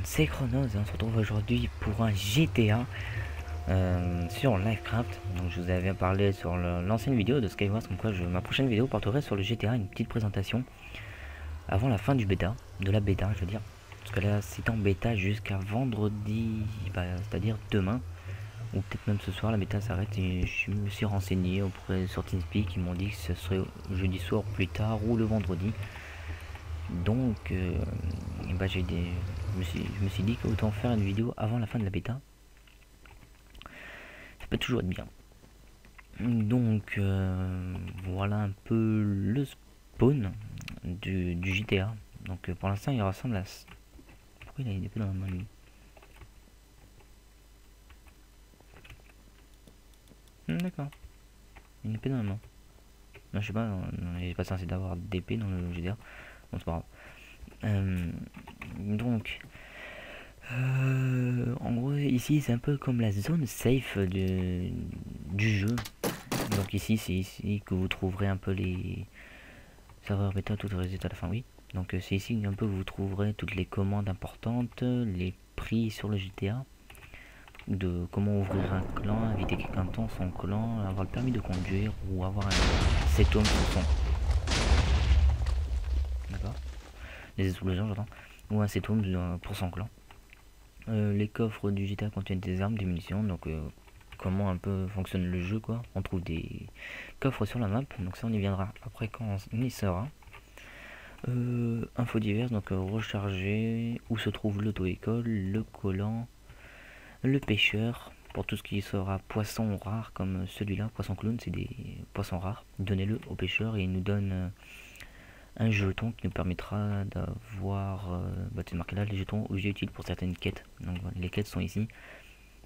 c'est Chronos et on se retrouve aujourd'hui pour un GTA sur Livecraft. Donc je vous avais parlé sur l'ancienne vidéo de Skywars, comme quoi ma prochaine vidéo porterait sur le GTA, une petite présentation avant la fin du bêta, de la bêta je veux dire. Parce que là c'est en bêta jusqu'à vendredi, c'est-à-dire demain, ou peut-être même ce soir la bêta s'arrête, et je me suis renseigné auprès sur TeamSpeak, ils m'ont dit que ce serait jeudi soir plus tard ou le vendredi. Donc je me suis dit qu'autant faire une vidéo avant la fin de la bêta. Ça peut toujours être bien. Donc voilà un peu le spawn du GTA. Donc pour l'instant il ressemble à... Pourquoi il a une épée dans la main lui? D'accord. Une épée dans la main. Non je sais pas, il est pas censé d'avoir d'épée dans le GTA. Bon c'est pas grave. Donc en gros ici c'est un peu comme la zone safe du jeu. Donc ici c'est ici que vous trouverez un peu les serveurs bêta, tous les résultats à la fin, oui. Donc c'est ici un peu que vous trouverez toutes les commandes importantes, les prix sur le GTA, de comment ouvrir un clan, inviter quelqu'un dans son clan, avoir le permis de conduire ou avoir un set home pour son... D'accord. Les explosions j'entends. Ou un set home pour son clan. Les coffres du GTA contiennent des armes, des munitions, donc comment un peu fonctionne le jeu quoi. On trouve des coffres sur la map, donc ça on y viendra après quand on y sera. Infos diverses, donc recharger, où se trouve l'auto-école, le collant, le pêcheur, pour tout ce qui sera poisson rare comme celui-là, poisson clown, c'est des poissons rares. Donnez-le au pêcheur et il nous donne un jeton qui nous permettra d'avoir, c'est marqué là, les jetons objets utiles pour certaines quêtes. Donc voilà, les quêtes sont ici.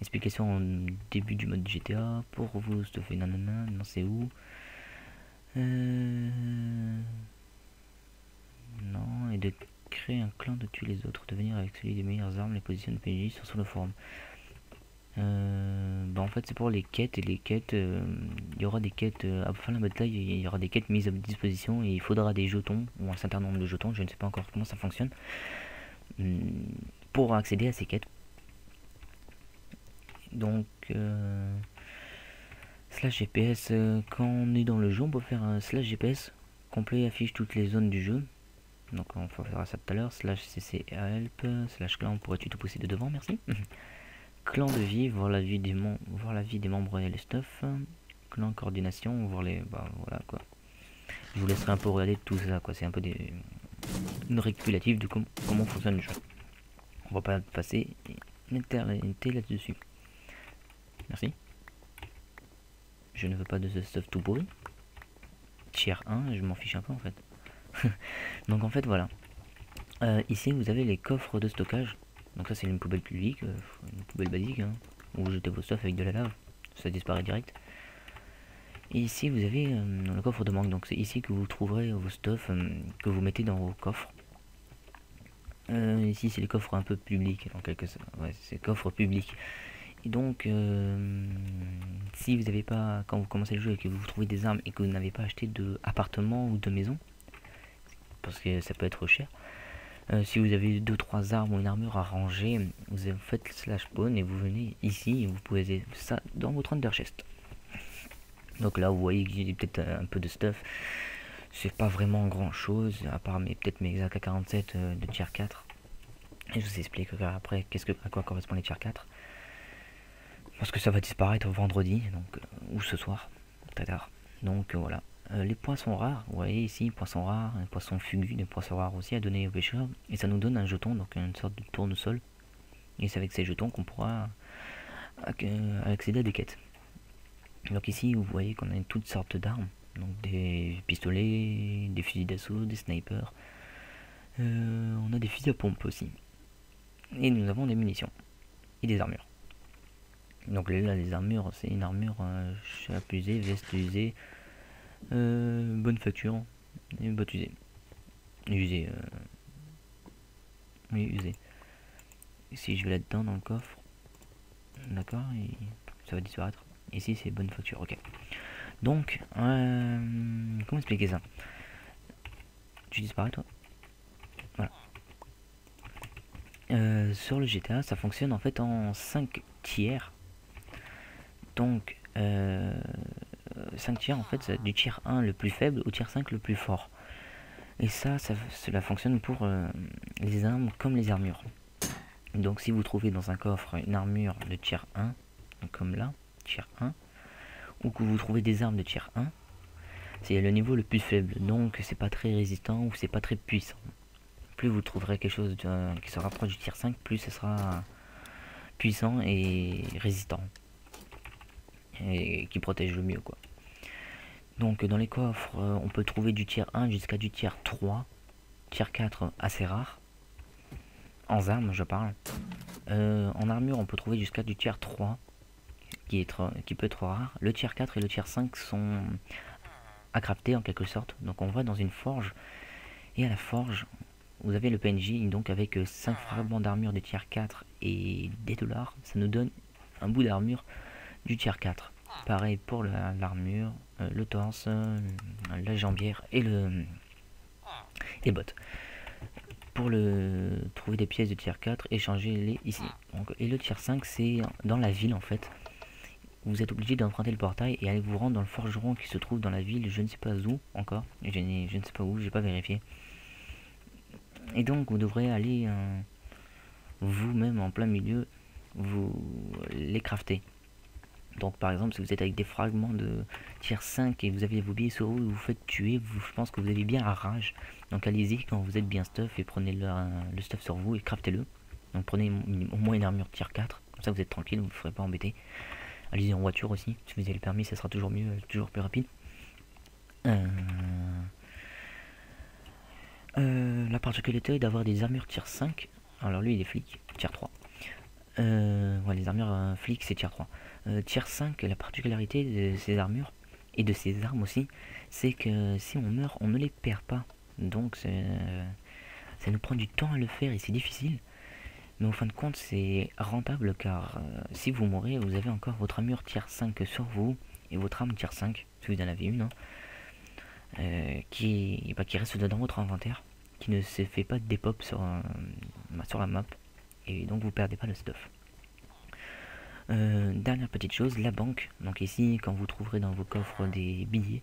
Explication en début du mode GTA, pour vous stuffer nanana, non c'est où non, et de créer un clan, de tuer les autres, de venir avec celui des meilleures armes, les positions de PNJ sont sur le forum. En fait c'est pour les quêtes, et les quêtes, il y aura des quêtes, à la fin de la bataille il y aura des quêtes mises à disposition et il faudra des jetons, ou un certain nombre de jetons, je ne sais pas encore comment ça fonctionne, pour accéder à ces quêtes. Donc slash GPS, quand on est dans le jeu on peut faire un slash GPS complet, affiche toutes les zones du jeu. Donc on fera ça tout à l'heure. Slash cc help, slash clan, pourrais-tu te pousser de devant, merci. Clan de vie, voir la vie des membres et les stuff. Clan coordination, voir les... voilà quoi. Je vous laisserai un peu regarder tout ça quoi. C'est un peu une récapitulative de comment fonctionne le jeu. On va pas passer l'éternité là-dessus. Merci. Je ne veux pas de ce stuff tout pourri. Tier 1, je m'en fiche un peu en fait. Donc en fait voilà. Ici vous avez les coffres de stockage. Donc ça c'est une poubelle publique, une poubelle basique, hein, où vous jetez vos stuff avec de la lave, ça disparaît direct. Et ici vous avez le coffre de manque, donc c'est ici que vous trouverez vos stuff que vous mettez dans vos coffres. Ici c'est les coffres un peu publics, en quelque sorte, ouais, c'est coffres publics. Et donc si vous n'avez pas, quand vous commencez le jeu et que vous trouvez des armes et que vous n'avez pas acheté de appartement ou de maison, parce que ça peut être cher, si vous avez 2-3 armes ou une armure à ranger, vous faites slash spawn et vous venez ici et vous pouvez ça dans votre under chest. Donc là vous voyez que j'ai peut-être un peu de stuff. C'est pas vraiment grand chose à part peut-être mes AK-47 de tier 4. Et je vous explique après à quoi correspond les tier 4. Parce que ça va disparaître vendredi, donc ou ce soir, très tard. Donc voilà. Les poissons rares, vous voyez ici, poissons rares, un poisson fugu, des poissons rares aussi à donner aux pêcheurs. Et ça nous donne un jeton, donc une sorte de tournesol. Et c'est avec ces jetons qu'on pourra accéder à des quêtes. Donc ici, vous voyez qu'on a toutes sortes d'armes. Donc des pistolets, des fusils d'assaut, des snipers. On a des fusils à pompe aussi. Et nous avons des munitions. Et des armures. Donc là, les armures, c'est une armure chape usée, veste usée, bonne facture et bottes usées. Usée. Oui, usée. Si je vais là-dedans dans le coffre, d'accord, et ça va disparaître. Ici c'est bonne facture, ok. Donc, comment expliquer ça? Tu disparais toi? Voilà. Sur le GTA, ça fonctionne en fait en 5 tiers. Donc 5 tiers en fait, du tiers 1 le plus faible au tiers 5 le plus fort. Et cela fonctionne pour les armes comme les armures. Donc si vous trouvez dans un coffre une armure de tiers 1, comme là, tiers 1, ou que vous trouvez des armes de tiers 1, c'est le niveau le plus faible, donc c'est pas très résistant ou c'est pas très puissant. Plus vous trouverez quelque chose qui se rapproche du tiers 5, plus ce sera puissant et résistant. Et qui protège le mieux, quoi. Donc dans les coffres, on peut trouver du tiers 1 jusqu'à du tiers 3. Tiers 4 assez rare. En armes, je parle. En armure, on peut trouver jusqu'à du tiers 3, qui peut être rare. Le tiers 4 et le tiers 5 sont à crafter en quelque sorte. Donc on va dans une forge. Et à la forge, vous avez le PNJ, donc avec 5 fragments d'armure du tiers 4 et des dollars, ça nous donne un bout d'armure du tiers 4. Pareil pour l'armure, le torse, la jambière et les bottes. Pour trouver des pièces de tiers 4, échangez-les ici. Donc, et le tiers 5, c'est dans la ville en fait. Vous êtes obligé d'emprunter le portail et aller vous rendre dans le forgeron qui se trouve dans la ville, je ne sais pas où encore, je ne sais pas où, j'ai pas vérifié. Et donc vous devrez aller vous-même en plein milieu, vous les crafter. Donc par exemple si vous êtes avec des fragments de tiers 5 et vous avez vos billets sur vous et vous faites tuer, je pense que vous avez bien à rage. Donc allez-y quand vous êtes bien stuff et prenez le stuff sur vous et craftez-le. Donc prenez au moins une armure tiers 4, comme ça vous êtes tranquille, vous ne vous ferez pas embêter. Allez-y en voiture aussi, si vous avez le permis ça sera toujours mieux, toujours plus rapide. La particularité d'avoir des armures tiers 5, alors lui il est flic, tiers 3. Ouais, les armures flics c'est tiers 3. Tiers 5, la particularité de ces armures et de ces armes aussi, c'est que si on meurt, on ne les perd pas. Donc ça nous prend du temps à le faire et c'est difficile. Mais au fin de compte, c'est rentable car si vous mourrez, vous avez encore votre armure tiers 5 sur vous et votre arme tiers 5, si vous en avez une, hein, qui reste dans votre inventaire, qui ne se fait pas dépop sur la map. Et donc vous perdez pas le stuff. Dernière petite chose, la banque. Donc ici, quand vous trouverez dans vos coffres des billets,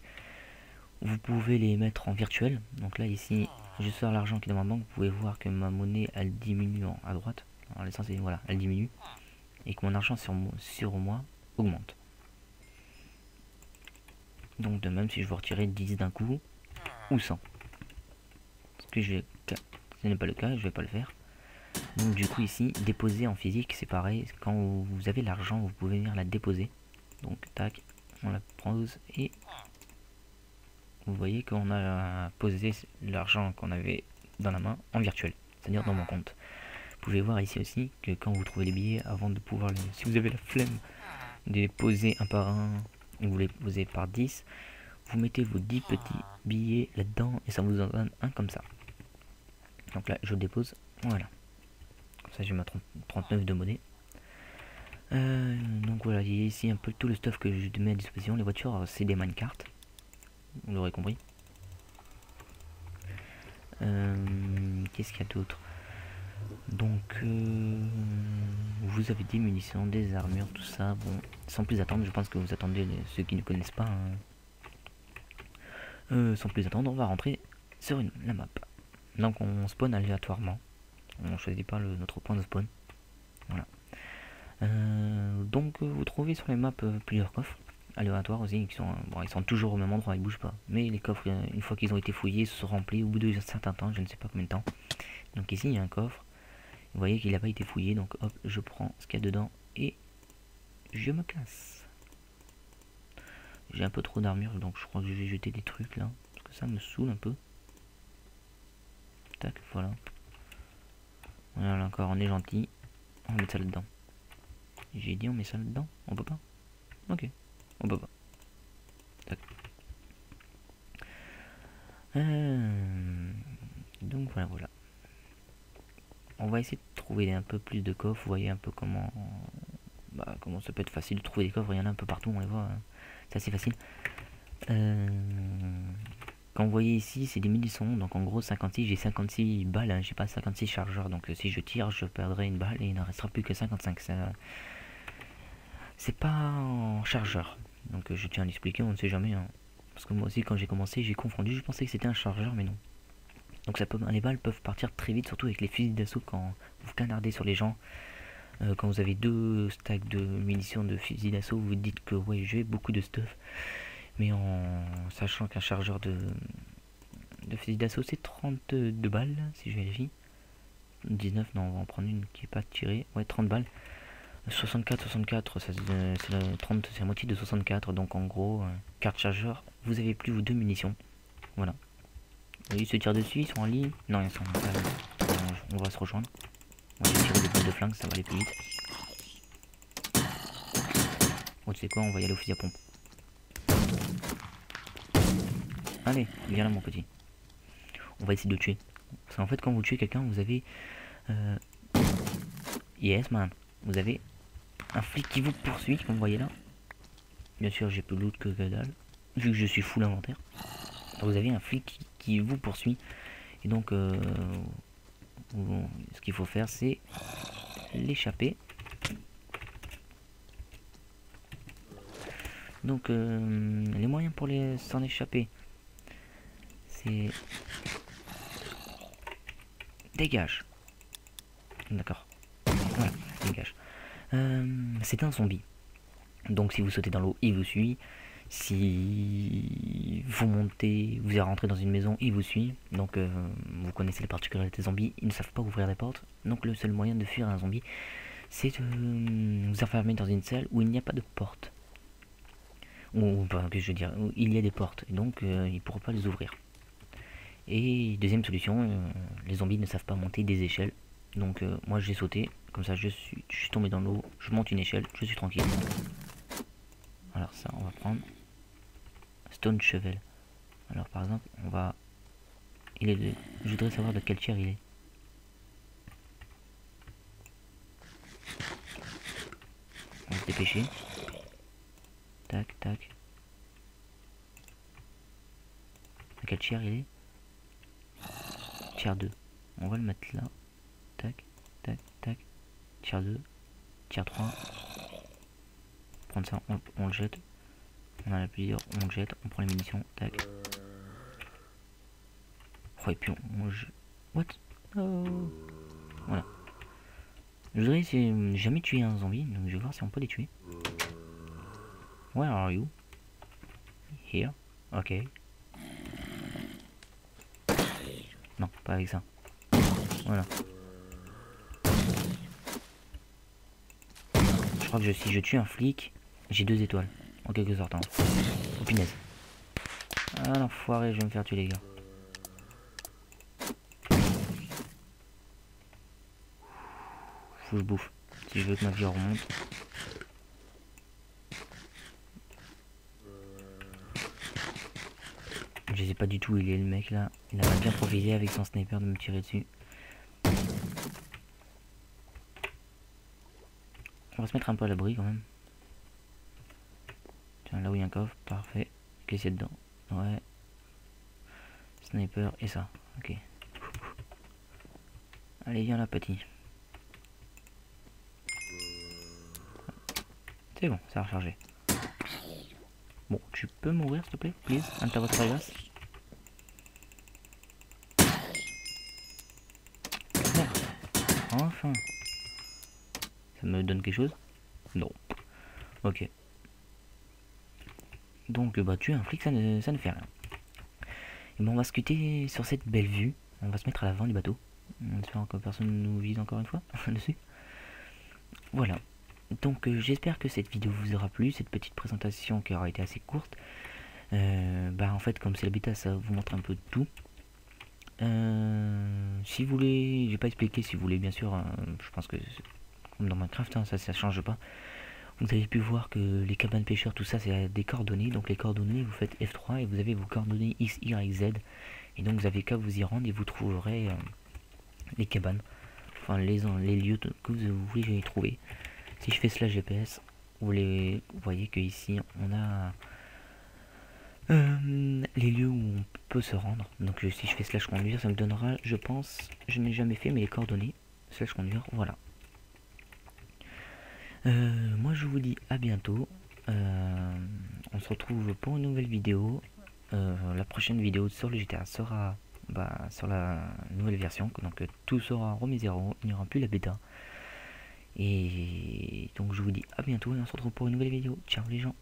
vous pouvez les mettre en virtuel. Donc là ici, je sors l'argent qui est dans ma banque. Vous pouvez voir que ma monnaie elle diminue à droite. Alors l'essence voilà, elle diminue et que mon argent sur moi augmente. Donc de même si je veux retirer 10 d'un coup ou 100. Ce n'est pas le cas, je vais pas le faire. Donc du coup ici, déposer en physique, c'est pareil. Quand vous avez l'argent, vous pouvez venir la déposer. Donc tac, on la pose et vous voyez qu'on a posé l'argent qu'on avait dans la main en virtuel, c'est-à-dire dans mon compte. Vous pouvez voir ici aussi que quand vous trouvez les billets, avant de pouvoir si vous avez la flemme de les poser un par un, et vous les posez par 10, vous mettez vos 10 petits billets là-dedans et ça vous en donne un comme ça. Donc là, je dépose, voilà. Comme ça, j'ai ma 39 de monnaie. Donc voilà, il y a ici un peu tout le stuff que je mets à disposition. Les voitures, c'est des minecarts. Vous l'aurez compris. Qu'est-ce qu'il y a d'autre? Donc, vous avez des munitions, des armures, tout ça. Bon, sans plus attendre, je pense que vous attendez ceux qui ne connaissent pas. Sans plus attendre, on va rentrer sur la map. Donc, on spawn aléatoirement. On choisit pas notre point de spawn. Voilà. Donc, vous trouvez sur les maps plusieurs coffres aléatoires aussi qui sont ils sont toujours au même endroit, ils bougent pas, mais les coffres une fois qu'ils ont été fouillés se sont remplis au bout d'un certain temps, je ne sais pas combien de temps. Donc ici il y a un coffre, vous voyez qu'il n'a pas été fouillé, donc hop, je prends ce qu'il y a dedans et je me casse. J'ai un peu trop d'armure, donc je crois que je vais jeter des trucs là, parce que ça me saoule un peu. Tac, voilà. Voilà, encore on est gentil, on met ça là-dedans. J'ai dit on met ça là-dedans, on peut pas. Ok, on peut pas. Tac. Donc voilà. On va essayer de trouver un peu plus de coffres. Vous voyez un peu comment ça peut être facile de trouver des coffres. Il y en a un peu partout, on les voit. Hein. C'est assez facile. Quand vous voyez ici, c'est des munitions, donc en gros 56, j'ai 56 balles, hein, j'ai pas 56 chargeurs, donc si je tire, je perdrai une balle et il n'en restera plus que 55. C'est pas en chargeur, donc je tiens à l'expliquer, on ne sait jamais, hein. Parce que moi aussi quand j'ai commencé, j'ai confondu, je pensais que c'était un chargeur, mais non. Donc les balles peuvent partir très vite, surtout avec les fusils d'assaut quand vous canardez sur les gens. Quand vous avez 2 stacks de munitions de fusil d'assaut, vous vous dites que ouais, j'ai beaucoup de stuff. Mais en sachant qu'un chargeur de fusil d'assaut c'est 32 balles, si je vérifie. 19, non, on va en prendre une qui est pas tirée. Ouais, 30 balles. 64, c'est la 30, c'est la moitié de 64. Donc en gros, carte chargeur, vous avez plus vos 2 munitions. Voilà. Ils se tirent dessus, ils sont en ligne. Non, ils sont on va se rejoindre. On va tirer des balles de flingue, ça va aller plus vite. Oh, tu sais quoi, on va y aller au fusil à pompe. Allez, viens là mon petit. On va essayer de le tuer. Parce qu'en fait, quand vous tuez quelqu'un, vous avez... Yes man. Vous avez un flic qui vous poursuit, comme vous voyez là. Bien sûr, j'ai plus de loot que dalle. Vu que je suis full inventaire. Donc vous avez un flic qui vous poursuit. Et donc, ce qu'il faut faire, c'est l'échapper. Donc, les moyens pour s'en échapper, c'est... Dégage. D'accord. Voilà, dégage. C'est un zombie. Donc si vous sautez dans l'eau, il vous suit. Si vous montez, vous rentrez dans une maison, il vous suit. Donc vous connaissez les particularités des zombies, ils ne savent pas ouvrir des portes. Donc le seul moyen de fuir un zombie, c'est de vous enfermer dans une salle où il n'y a pas de porte. Ou enfin, que je veux dire, où il y a des portes. Et donc il ne pourra pas les ouvrir. Et deuxième solution, les zombies ne savent pas monter des échelles. Donc moi j'ai sauté, comme ça je suis tombé dans l'eau, je monte une échelle, je suis tranquille. Alors ça on va prendre Stone Shovel. Alors par exemple on va... Je voudrais savoir de quel tiers il est. On va se dépêcher. Tac tac. À quel tiers il est? Tiers 2. On va le mettre là. Tac tac tac. Tiers 2. Tiers 3. Prendre ça, on le jette. On en a plusieurs, on le jette, on prend les munitions, tac. Oh, et puis on jette. What? Oh. Voilà. Je voudrais jamais tuer un zombie, donc je vais voir si on peut les tuer. Where are you? Here. Ok. Non, pas avec ça. Voilà. Je crois que si je tue un flic, j'ai 2 étoiles. En quelque sorte. Hein. Oh punaise. Ah l'enfoiré, je vais me faire tuer les gars. Faut que je bouffe. Si je veux que ma vie remonte. Je sais pas du tout où il est le mec là. Il a bien profité avec son sniper de me tirer dessus. On va se mettre un peu à l'abri quand même. Tiens, là où il y a un coffre, parfait. Qu'est-ce qu'il y a dedans? Ouais. Sniper et ça. Ok. Allez, viens là, petit. C'est bon, ça a rechargé. Bon, tu peux mourir s'il te plaît, please, anta votre glace. Merde. Enfin. Ça me donne quelque chose? Non. Ok. Donc, bah, tuer un flic, ça ne fait rien. Et bon, on va se quitter sur cette belle vue. On va se mettre à l'avant du bateau. On espère que personne ne nous vise encore une fois dessus. Voilà. Donc j'espère que cette vidéo vous aura plu, cette petite présentation qui aura été assez courte. Bah en fait comme c'est l'habitat ça vous montre un peu de tout. Si vous voulez, j'ai pas expliqué si vous voulez bien sûr, je pense que comme dans Minecraft hein, ça change pas. Vous avez pu voir que les cabanes pêcheurs tout ça c'est des coordonnées, donc les coordonnées vous faites F3 et vous avez vos coordonnées X, Y, Z. Et donc vous avez qu'à vous y rendre et vous trouverez les cabanes, enfin les lieux que vous voulez y trouver. Si je fais slash GPS, vous voyez que ici on a Les lieux où on peut se rendre. Donc si je fais slash conduire, ça me donnera, je pense, je n'ai jamais fait, mais les coordonnées. Slash conduire, voilà. Moi je vous dis à bientôt. On se retrouve pour une nouvelle vidéo. La prochaine vidéo sur le GTA sera sur la nouvelle version. Donc tout sera remis zéro, il n'y aura plus la bêta. Et donc je vous dis à bientôt et on se retrouve pour une nouvelle vidéo. Ciao les gens.